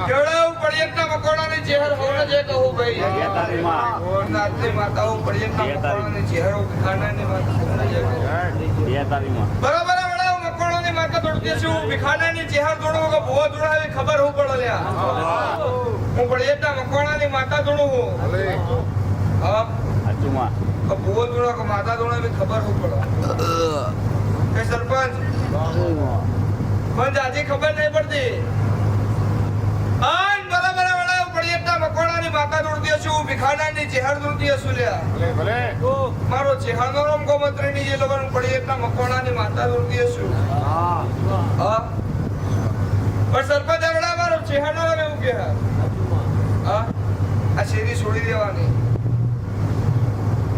કેવડાવું પડિયતના મકોડાની ચહેર હોને જે કહું ભાઈ નાથની માતા હું પડિયતના મકોડાની ચહેર ભિખાનાની માતા હોને જે કહું બરાબર વડાવ મકોડાની માતા દોડતી છું ભિખાનાની ચહેર દોડો કે ભો દોડાવે ખબર હું પડો લ્યા હું પડિયતના મકોડાની માતા દોડું હું હા અચુમા ભો દોડો કે માતા દોડાવે ખબર હું પડો કે સરપંચ પણ જાજી ખબર નહીં પડતી આન બરાબર વડા પડિયતના મકોડાની માતા દોડતી છું ભિખાનાની ચહેર દોડતી છું લ્યા ભલે મારો ચહેરનો રમ ગોમત્રીની જે લોકોને પડિયતના મકોડાની માતા દોડતી છું હા પણ સરપંચ વડા મારો ચહેરનો રમ એવું કે હા આ શેરી છોડી દેવાની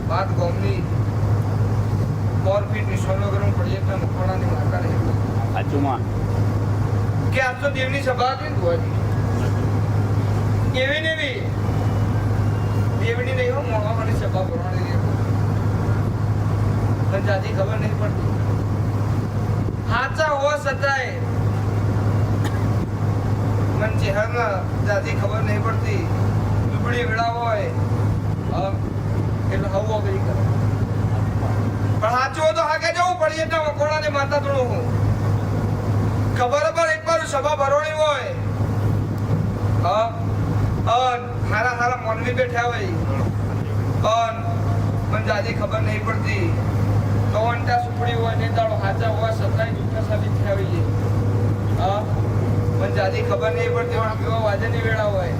વાત ગોમની 4 ફીટ નિશાનો કરું પડિયતના મકોડાની માતા રહે અચુમા કે આજ તો દેવની સભા હતી ને કેવી નેવી દેવની નહીં હો મોણવાની સભા ભરવાની પણ જાજી ખબર નહીં પડતી હાચા હોવા છતાંય મન ચહેરના જાજી ખબર નહીં પડતી દુબળી વેળા હોય એટલે હવો કરી કરે પણ હાચું તો હાકે જવું પડી એટલે મકોડાની માતા થોડું હું ખબર પર એક વાર સભા ભરવાની હોય હારા હારા મોનવી બેઠા હોય મને જાજી ખબર નહીં પડતી તો અંટા સુપડી હોય ને દાડો હાચા હોય સતાય જૂઠા સાબિત થયા હોય મને જાજી ખબર નહીં પડતી પણ પીવા વાજની વેળા હોય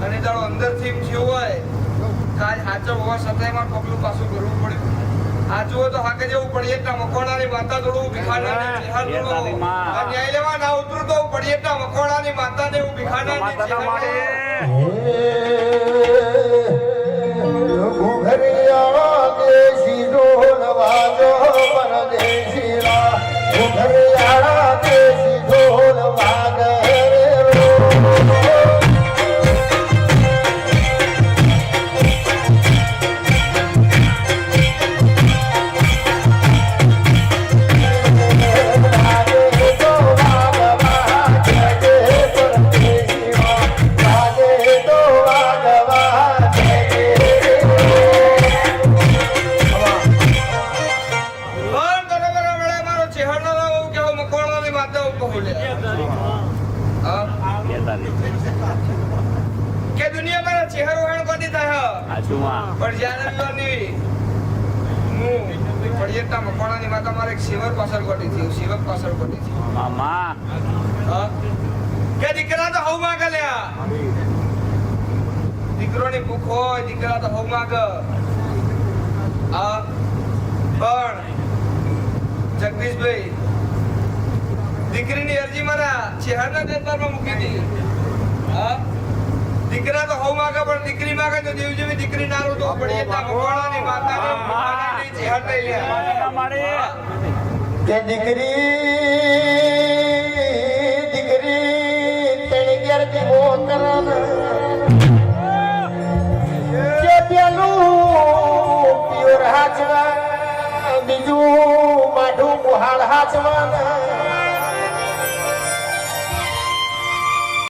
અને દાડો અંદરથી એમ થયું હોય કાજ હાચો હોવા સતાય માં પગલું પાછું કરવું પડ્યું આજુ તો હાકે જેવું પડિયતના મકોડાની માતા દોડું ભિખાનાની ચહેર દોડું ન્યાય લેવા ના ઉતરું તો પડિયતના મકોડાની માતાને હું ભિખાનાની ચહેર ઘુઘરિયા દેશી ઢોલ વાજો પરદેશીરા ઘુઘરિયા દેશી ઢોલ વાગે કે દુનિયા મારા ચહેરો હેણ કોની થાય પણ જ્યારે વિવારની હું પડિયતના મકોડાની માતા મારે એક સેવક પાછળ કોટી થી સેવક પાછળ કોટી થી મામા કે દીકરા તો હવ માગ લ્યા દીકરોની ભૂખ હોય દીકરા તો હવ માગ પણ જગદીશભાઈ દીકરીની અરજી મારા ચહેરના દરબારમાં મૂકી દી દીકરા તો હવ માગે પણ દીકરી માગે તો દેવ જેવી દીકરી ના તો પડિયતના મકોડાની માતાની ચહેર લઈ લે કે દીકરી તેણી ઘેર દીવો કરન કે પેલું પ્યોર હાચવા બીજું માઢું કુહાડ હાચવા